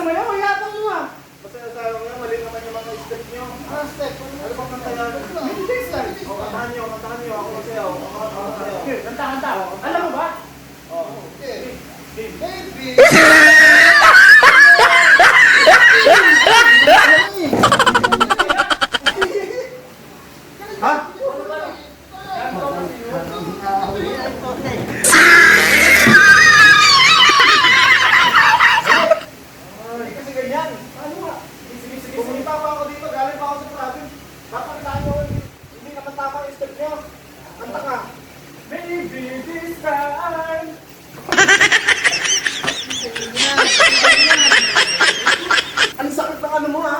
mo yan, mayabang mo ah. Masaya tayo ngayon, mali naman yung mga step nyo. Ah, step. Ano bang kanta yan? Hindi, step. O, kantahan nyo, ako masayaw. Ako masayaw. Kanta. Alam mo ba? Okay. Baby! Ha? Kasi ganyan. Ano nga? Sige. Pumunta pa ako dito, galing pa ako sa province. Ba't nyo, hindi naman tama yung step nyo. Kanta ka. Baby, this time. Ang sakit ng ano mo ha?